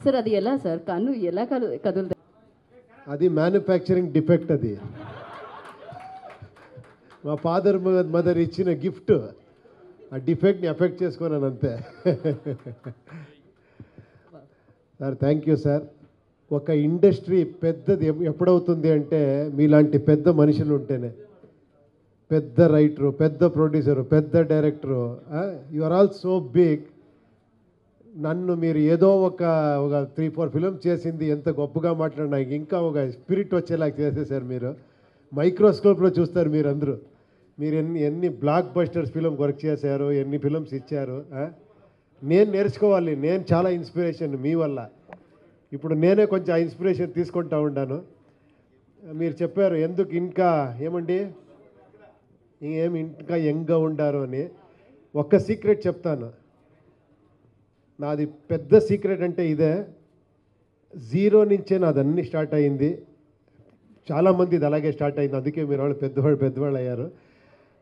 Sir అది ఎలా sir కన్ను ఎలా కదులుతుంది? అది మ్యానుఫ్యాక్చరింగ్ డిఫెక్ట్. అది మా ఫాదర్ మదర్ ఇచ్చిన గిఫ్ట్. ఆ డిఫెక్ట్ని ఎఫెక్ట్ చేసుకున్నాను అంతే. Sir thank you sir. ఒక ఇండస్ట్రీ పెద్దది ఎప్పుడవుతుంది అంటే మీలాంటి పెద్ద మనుషులు ఉంటేనే. పెద్ద రైటరు, పెద్ద ప్రొడ్యూసరు, పెద్ద director, you are all so big. నన్ను మీరు ఏదో ఒక 3-4 ఫిల్మ్ చేసింది ఎంత గొప్పగా మాట్లాడినా ఇంకా ఒక స్పిరిట్ వచ్చేలాగా చేసేసారు మీరు. మైక్రోస్కోప్లో చూస్తారు మీరందరూ. మీరు ఎన్ని బ్లాక్ బస్టర్స్ ఫిల్మ్ వర్క్ చేశారు, ఎన్ని ఫిల్మ్స్ ఇచ్చారు. నేను నేర్చుకోవాలి. నేను చాలా ఇన్స్పిరేషన్ మీ వల్ల. ఇప్పుడు నేనే కొంచెం ఆ ఇన్స్పిరేషన్ తీసుకుంటా ఉన్నాను. మీరు చెప్పారు ఎందుకు ఇంకా ఏమండి ఏమి ఇంకా యంగ్గా ఉండారు అని. ఒక్క సీక్రెట్ చెప్తాను. నాది పెద్ద సీక్రెట్ అంటే ఇదే. 0 నుంచే నాది అన్నీ స్టార్ట్ అయింది. చాలామంది ఇది అలాగే స్టార్ట్ అయింది. అందుకే మీరు వాళ్ళు పెద్దవాళ్ళు అయ్యారు.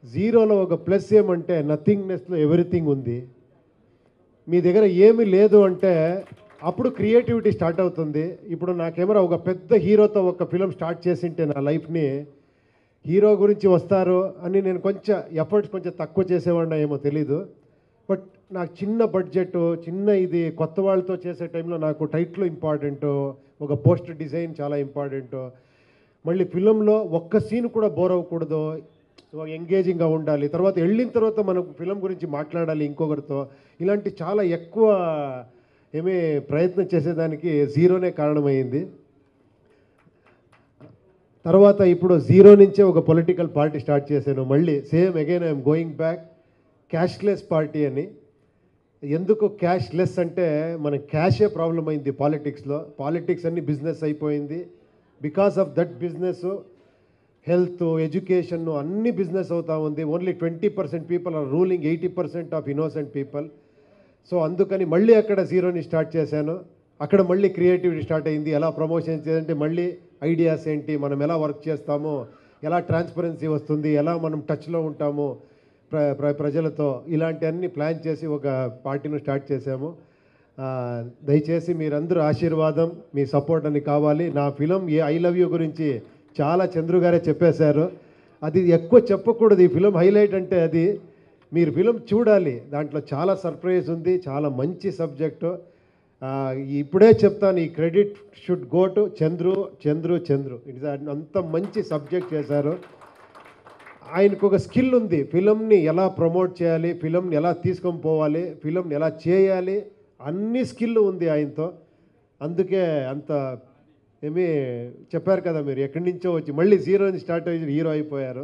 0లో ఒక ప్లస్ ఏమంటే నథింగ్నెస్లో ఎవ్రీథింగ్ ఉంది. మీ దగ్గర ఏమీ లేదు అంటే అప్పుడు క్రియేటివిటీ స్టార్ట్ అవుతుంది. ఇప్పుడు నా కెమెరా ఒక పెద్ద హీరోతో ఒక ఫిలిం స్టార్ట్ చేసింటే నా లైఫ్ని, హీరో గురించి వస్తారు అని నేను కొంచెం ఎఫర్ట్స్ కొంచెం తక్కువ చేసేవాడినా ఏమో తెలీదు. బట్ నాకు చిన్న బడ్జెట్, చిన్న ఇది కొత్త వాళ్ళతో చేసే టైంలో నాకు టైటిల్ ఇంపార్టెంటు, ఒక పోస్టర్ డిజైన్ చాలా ఇంపార్టెంటు. మళ్ళీ ఫిలంలో ఒక్క సీన్ కూడా బోర్ అవ్వకూడదు, ఎంగేజింగ్గా ఉండాలి. తర్వాత వెళ్ళిన తర్వాత మనం ఫిలం గురించి మాట్లాడాలి ఇంకొకరితో. ఇలాంటి చాలా ఎక్కువ ప్రయత్నం చేసేదానికి 0నే కారణమైంది. తర్వాత ఇప్పుడు 0 నుంచే ఒక పొలిటికల్ పార్టీ స్టార్ట్ చేశాను. మళ్ళీ same again I'm going back cashless party అని. ఎందుకు క్యాష్లెస్ అంటే మన క్యాషే ప్రాబ్లం అయింది పాలిటిక్స్లో. పాలిటిక్స్ అన్ని బిజినెస్ అయిపోయింది. Because of that business health, education అన్ని బిజినెస్ అవుతా ఉంది. Only 20% people are ruling 80% of innocent people. So అందుకని మళ్ళీ అక్కడ 0ని స్టార్ట్ చేశాను. అక్కడ మళ్ళీ క్రియేటివిటీ స్టార్ట్ అయింది. ఎలా ప్రమోషన్ చేయాలంటే మళ్ళీ ఐడియాస్ ఏంటి, మనం ఎలా వర్క్ చేస్తామో, ఎలా ట్రాన్స్పరెన్సీ వస్తుంది, ఎలా మనం టచ్లో ఉంటాము ప్రజలతో, ఇలాంటి అన్ని ప్లాన్ చేసి ఒక పార్టీని స్టార్ట్ చేశాము. దయచేసి మీరందరూ ఆశీర్వాదం, మీ సపోర్ట్ అని కావాలి. నా ఫిలం ఐ లవ్ యూ గురించి చాలా చంద్రు గారే చెప్పేశారు. అది ఎక్కువ చెప్పకూడదు. ఈ ఫిలం హైలైట్ అంటే అది మీరు ఫిలం చూడాలి. దాంట్లో చాలా సర్ప్రైజ్ ఉంది. చాలా మంచి సబ్జెక్టు. ఇప్పుడే చెప్తాను, ఈ credit should go to Chandru. It's అంత మంచి సబ్జెక్ట్ చేశారు. ఆయనకు ఒక స్కిల్ ఉంది. ఫిలంని ఎలా ప్రమోట్ చేయాలి, ఫిలంని ఎలా తీసుకొని పోవాలి, ఫిలంని ఎలా చేయాలి, అన్ని స్కిల్ ఉంది ఆయనతో. అందుకే అంత చెప్పారు కదా మీరు, ఎక్కడి నుంచో వచ్చి మళ్ళీ 0 నుంచి స్టార్ట్ అయ్యి హీరో అయిపోయారు.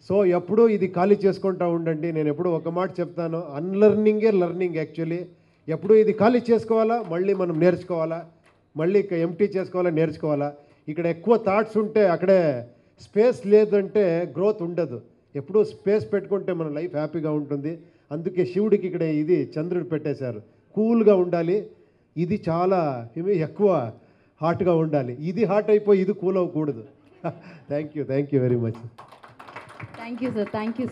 సో ఎప్పుడూ ఇది ఖాళీ చేసుకుంటూ ఉండండి. నేను ఎప్పుడూ ఒక మాట చెప్తాను, అన్లర్నింగే లర్నింగ్ యాక్చువల్లీ. ఎప్పుడూ ఇది ఖాళీ చేసుకోవాలా, మళ్ళీ మనం నేర్చుకోవాలా, మళ్ళీ ఎంటీ చేసుకోవాలా, నేర్చుకోవాలా. ఇక్కడ ఎక్కువ థాట్స్ ఉంటే అక్కడే స్పేస్ లేదంటే గ్రోత్ ఉండదు. ఎప్పుడూ స్పేస్ పెట్టుకుంటే మన లైఫ్ హ్యాపీగా ఉంటుంది. అందుకే శివుడికి ఇక్కడ ఇది చంద్రుడు పెట్టేశారు. కూల్గా ఉండాలి. ఇది చాలా ఎక్కువ హాట్గా ఉండాలి. ఇది హాట్ అయిపోయి ఇది కూల్ అవ్వకూడదు. Thank you very much. Thank you sir. Thank you.